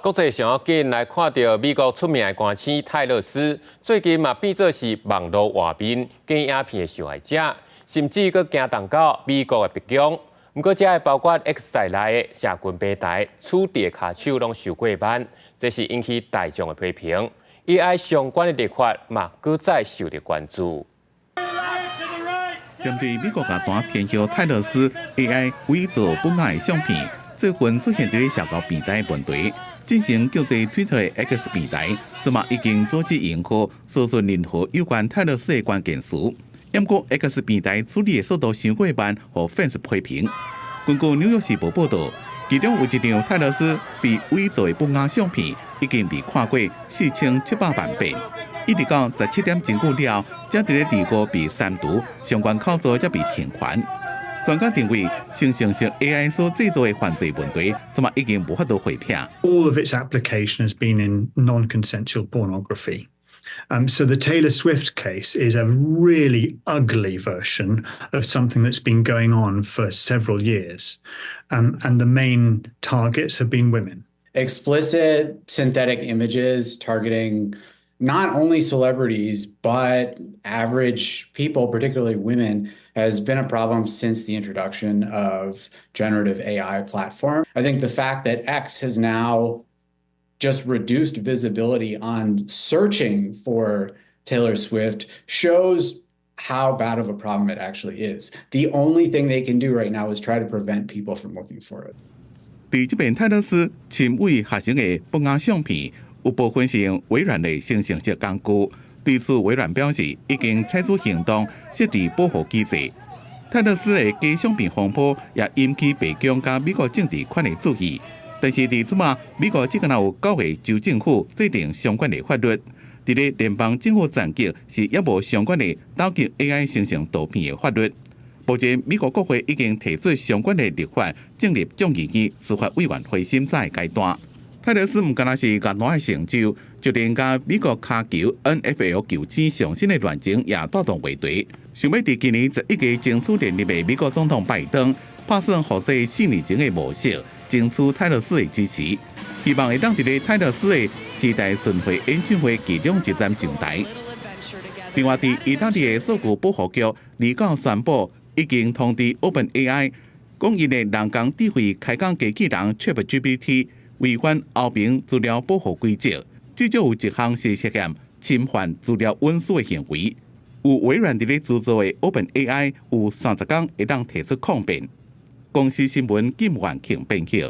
国际上近来看到美国出名的歌星泰勒斯，最近嘛变作是网络画面假影片的受害者，甚至佫惊动到美国的白宫。不过，这包括 X 台内的社群平台，处地卡手拢受过ban，这是引起大众的批评。AI 相关的立法嘛，佫再受到关注。针对美国乐坛天后泰勒斯 AI 伪造本案的相片，最近出现伫社交平台问题。进行叫做 Twitter 的 X 平台，即嘛已经组织用户搜寻任何有关泰勒斯的关键词。不过 X 平台处理的速度太过慢，和 fans 批评。根据《纽约时报》报道，其中有一张泰勒斯被伪造的本案相片，已经被看过4700万遍。一直到17点钟过了，才伫咧第5被删除，相关考作才被停权。专家认为，生成式 AI 所制造的犯罪问题，即嘛已经无法度回避。All of its application has been in non-consensual pornography. So the Taylor Swift case is a really ugly version of something that's been going on for several years. And the main targets have been women. Explicit synthetic images targeting not only celebrities, but average people, particularly women, has been a problem since the introduction of generative AI platform. I think the fact that X has now just reduced visibility on searching for Taylor Swift shows how bad of a problem it actually is. The only thing they can do right now is try to prevent people from looking for it. 伫这边泰勒斯亲为学生的本案相片，有部分是用微软的生成式工具。对此，微软表示已经采取行动，设置保护机制。泰勒斯的假相片风波也引起白宫甲美国政治圈的注意。但是伫即马，美国只敢有9个州政府制定相关的法律，伫咧联邦政府层级是也无相关的打击 AI 生成图片的法律。目前，美国国会已经提出相关的立法，进入众议院司法委员会审查的阶段。泰勒斯唔仅是乐坛的成就，就连甲美国卡球 NFL 球星上身的恋情也带动话题。想要伫今年11月争取连任的美国总统拜登，打算复制4年前的模式，争取泰勒斯的支持，希望会让伫咧泰勒斯的时代巡回演唱会其中一站上台。另外，伫意大利的数据保护局29宣布，已经通知 OpenAI， 讲因的人工智慧开讲机器人 ChatGPT 违反欧盟资料保护规则，至少有一项是涉嫌侵犯资料隐私的行为。有微软伫咧制作的 OpenAI 有30天会当提出抗辩。公司新闻金环庆编辑。